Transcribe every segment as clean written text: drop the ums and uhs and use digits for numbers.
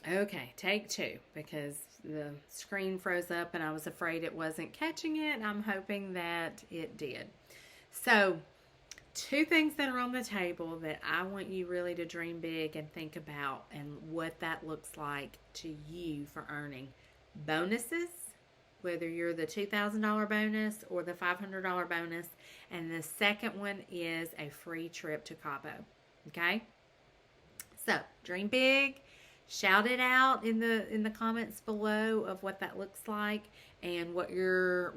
Okay, take two because the screen froze up and I was afraid it wasn't catching it. I'm hoping that it did. So, two things that are on the table that I want you really to dream big and think about and what that looks like to you for earning bonuses, whether you're the $2,000 bonus or the $500 bonus. And the second one is a free trip to Cabo. Okay? So, dream big. Shout it out in the comments below of what that looks like and what you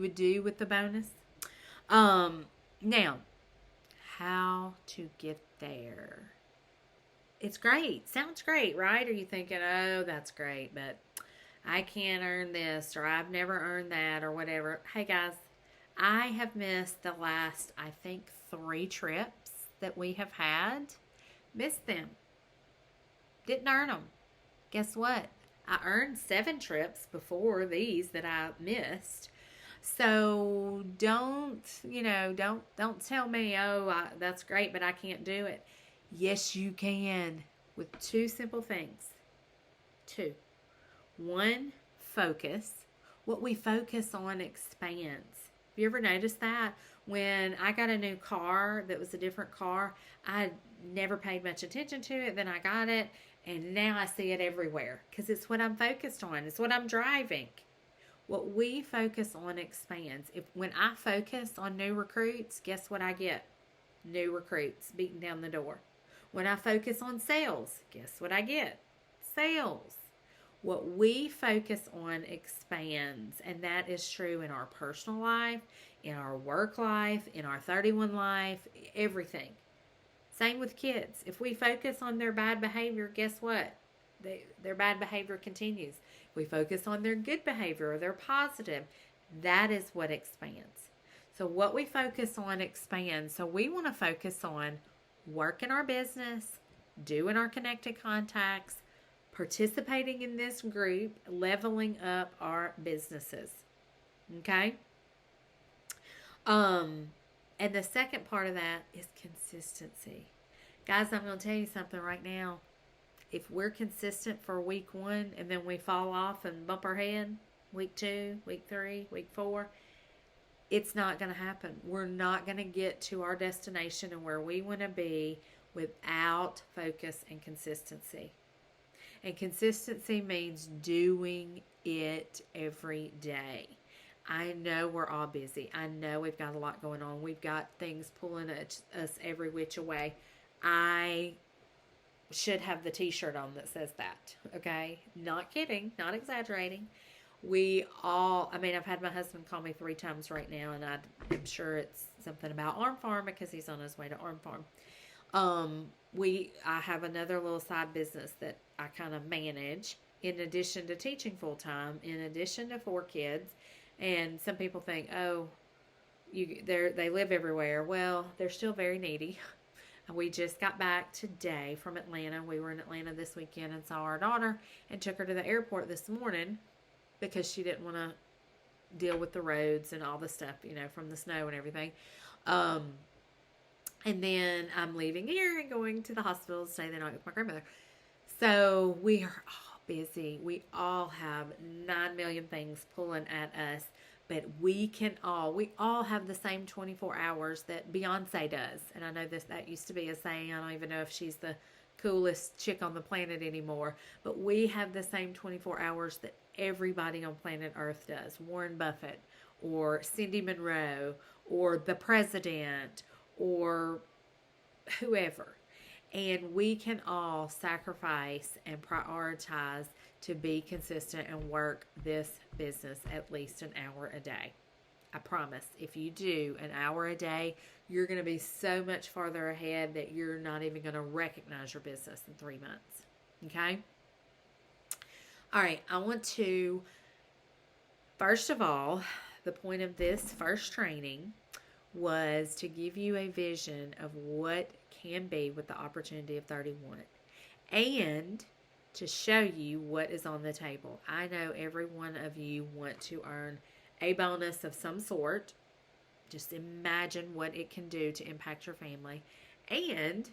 would do with the bonus. Now, how to get there. It's great. Sounds great, right? Are you thinking, oh, that's great, but I can't earn this or I've never earned that or whatever? Hey, guys, I have missed the last, I think, 3 trips that we have had. Missed them. Didn't earn them. Guess what? I earned 7 trips before these that I missed. So don't tell me, oh, that's great, but I can't do it. Yes, you can with 2 simple things. Two. One, focus. What we focus on expands. Have you ever noticed that? When I got a new car that was a different car, I never paid much attention to it. Then I got it, and now I see it everywhere because it's what I'm focused on. It's what I'm driving. What we focus on expands. If when I focus on new recruits, guess what I get? New recruits beating down the door. When I focus on sales, guess what I get? Sales. What we focus on expands, and that is true in our personal life, in our work life, in our 31 life, everything. Same with kids. If we focus on their bad behavior, guess what? Their bad behavior continues. If we focus on their good behavior or their positive, that is what expands. So, what we focus on expands. So, we want to focus on working our business, doing our connected contacts, participating in this group, leveling up our businesses. Okay? And the second part of that is consistency. Guys, I'm going to tell you something right now. If we're consistent for week 1 and then we fall off and bump our head, week 2, week 3, week 4, it's not going to happen. We're not going to get to our destination and where we want to be without focus and consistency. And consistency means doing it every day. I know we're all busy. I know we've got a lot going on. We've got things pulling us every which way. I should have the t-shirt on that says that. Okay? Not kidding. Not exaggerating. I've had my husband call me 3 times right now, and I'm sure it's something about Arm Farm because he's on his way to Arm Farm. I have another little side business that I kind of manage in addition to teaching full time, in addition to 4 kids. And some people think, oh, they live everywhere. Well, they're still very needy. We just got back today from Atlanta. We were in Atlanta this weekend and saw our daughter and took her to the airport this morning because she didn't want to deal with the roads and all the stuff, from the snow and everything. And then I'm leaving here and going to the hospital to stay the night with my grandmother. So we are all busy. We all have 9 million things pulling at us. But we all have the same 24 hours that Beyonce does. And I know that used to be a saying. I don't even know if she's the coolest chick on the planet anymore. But we have the same 24 hours that everybody on planet Earth does. Warren Buffett or Cindy Monroe or the president or whoever. And we can all sacrifice and prioritize to be consistent and work this business at least an hour a day. I promise, if you do an hour a day, you're going to be so much farther ahead that you're not even going to recognize your business in 3 months. Okay? All right, I want to, first of all, the point of this first training was to give you a vision of what can be with the opportunity of 31 and to show you what is on the table. I know every one of you want to earn a bonus of some sort. Just imagine what it can do to impact your family. And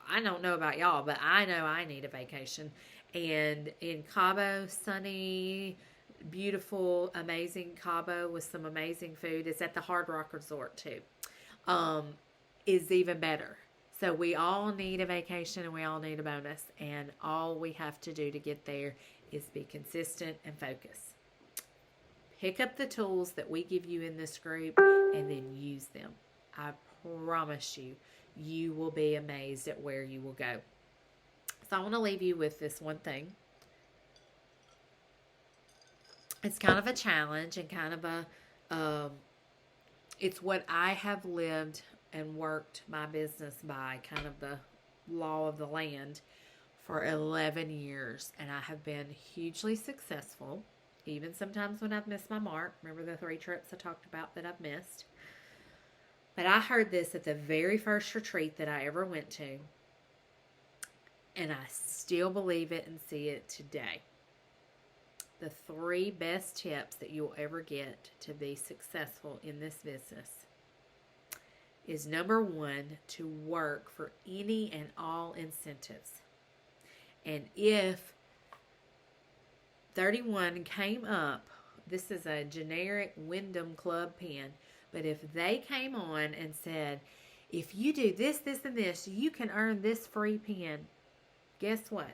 I don't know about y'all, but I know I need a vacation. And in Cabo, sunny, beautiful, amazing Cabo with some amazing food. It's at the Hard Rock Resort too. Um, is even better. So we all need a vacation and we all need a bonus. And all we have to do to get there is be consistent and focus. Pick up the tools that we give you in this group and then use them. I promise you, you will be amazed at where you will go. So I want to leave you with this one thing. It's kind of a challenge and kind of it's what I have lived and worked my business by, kind of the law of the land, for 11 years. And I have been hugely successful, even sometimes when I've missed my mark. Remember the 3 trips I talked about that I've missed? But I heard this at the very first retreat that I ever went to, and I still believe it and see it today. The 3 best tips that you'll ever get to be successful in this business is, number 1, to work for any and all incentives. And if 31 came up, this is a generic Wyndham Club pen, but if they came on and said, if you do this, this, and this, you can earn this free pen, guess what?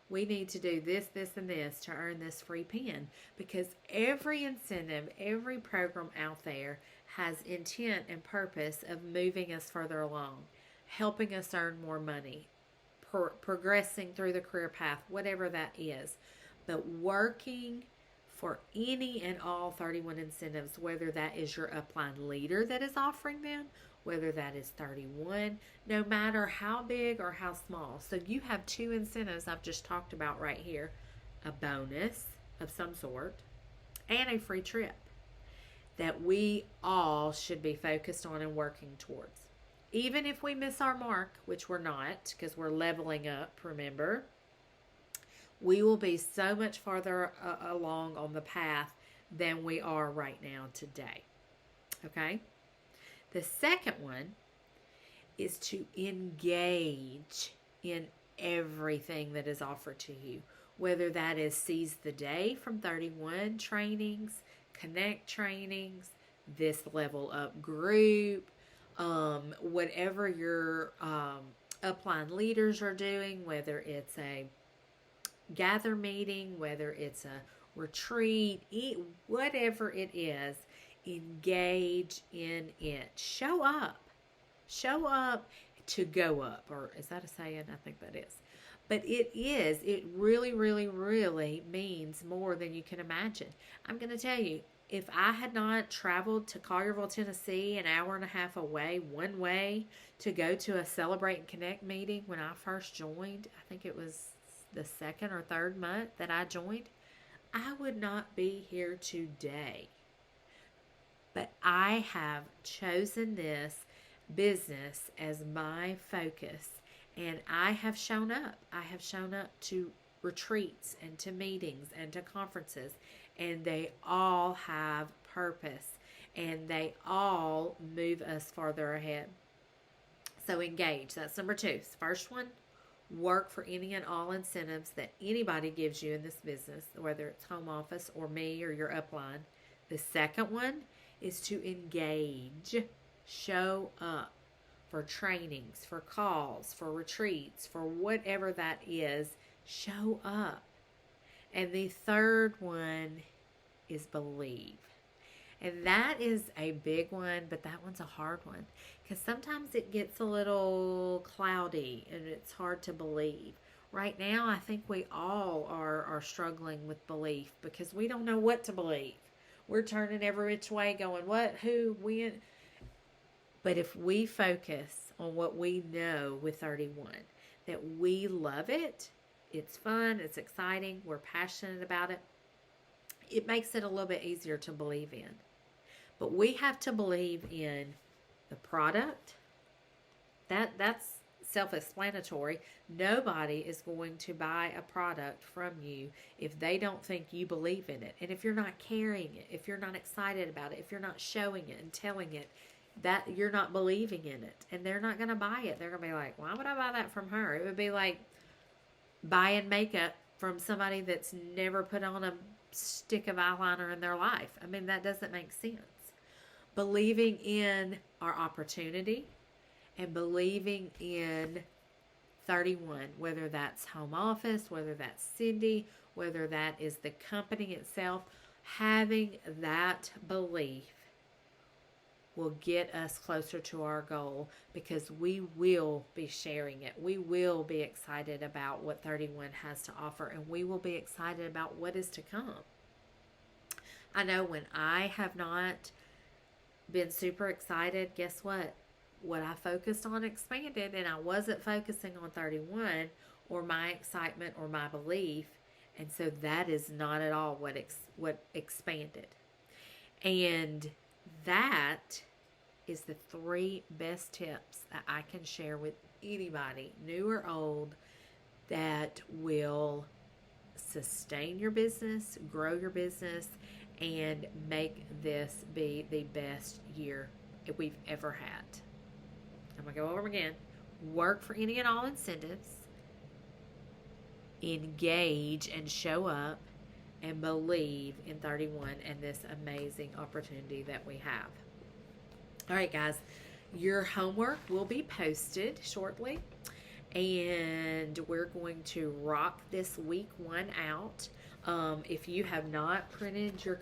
We need to do this, this, and this to earn this free pen, because every incentive, every program out there has intent and purpose of moving us further along, helping us earn more money, progressing through the career path, whatever that is. But working for any and all 31 incentives, whether that is your upline leader that is offering them, whether that is 31, no matter how big or how small. So you have 2 incentives I've just talked about right here, a bonus of some sort and a free trip that we all should be focused on and working towards. Even if we miss our mark, which we're not, because we're leveling up, remember, we will be so much farther along on the path than we are right now today. Okay? The second one is to engage in everything that is offered to you, whether that is Seize the Day from 31 trainings, Connect trainings, this level up group, whatever your upline leaders are doing, whether it's a gather meeting, whether it's a retreat, whatever it is, engage in it. Show up to go up, or is that a saying? I think that is. But it really, really, really means more than you can imagine. I'm going to tell you, if I had not traveled to Collierville, Tennessee, an hour and a half away, one way, to go to a Celebrate and Connect meeting when I first joined, I think it was the 2nd or 3rd month that I joined, I would not be here today. But I have chosen this business as my focus, and I have shown up. I have shown up to retreats and to meetings and to conferences, and they all have purpose, and they all move us farther ahead. So engage. That's number 2. First one, work for any and all incentives that anybody gives you in this business, whether it's home office or me or your upline. The second one is to engage. Show up for trainings, for calls, for retreats, for whatever that is. Show up. And the third one is believe. And that is a big one, but that one's a hard one, because sometimes it gets a little cloudy and it's hard to believe. Right now, I think we all are struggling with belief, because we don't know what to believe. We're turning every which way going, what, who, when. But if we focus on what we know with 31, that we love it, it's fun, it's exciting, we're passionate about it, it makes it a little bit easier to believe in. But we have to believe in the product. That's self-explanatory. Nobody is going to buy a product from you if they don't think you believe in it. And if you're not carrying it, if you're not excited about it, if you're not showing it and telling it, that you're not believing in it, and they're not going to buy it. They're going to be like, why would I buy that from her? It would be like buying makeup from somebody that's never put on a stick of eyeliner in their life. I mean, that doesn't make sense. Believing in our opportunity and believing in 31, whether that's home office, whether that's Cindy, whether that is the company itself, having that belief will get us closer to our goal, because we will be sharing it. We will be excited about what 31 has to offer, and we will be excited about what is to come. I know when I have not been super excited, guess what? What I focused on expanded, and I wasn't focusing on 31 or my excitement or my belief. And so that is not at all what expanded. And that is the 3 best tips that I can share with anybody, new or old, that will sustain your business, grow your business, and make this be the best year we've ever had. I'm going to go over again. Work for any and all incentives. Engage and show up, and believe in 31 and this amazing opportunity that we have. All right, guys, your homework will be posted shortly, and we're going to rock this week 1 out. If you have not printed your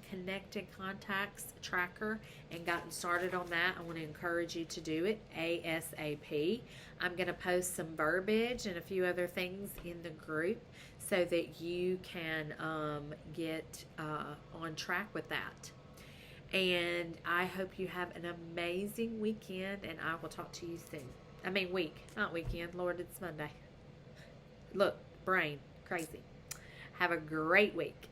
connected contacts tracker and gotten started on that, I want to encourage you to do it ASAP. I'm going to post some verbiage and a few other things in the group so that you can get on track with that. And I hope you have an amazing weekend, and I will talk to you soon. Week, not weekend. Lord, it's Monday. Look, brain, crazy. Have a great week.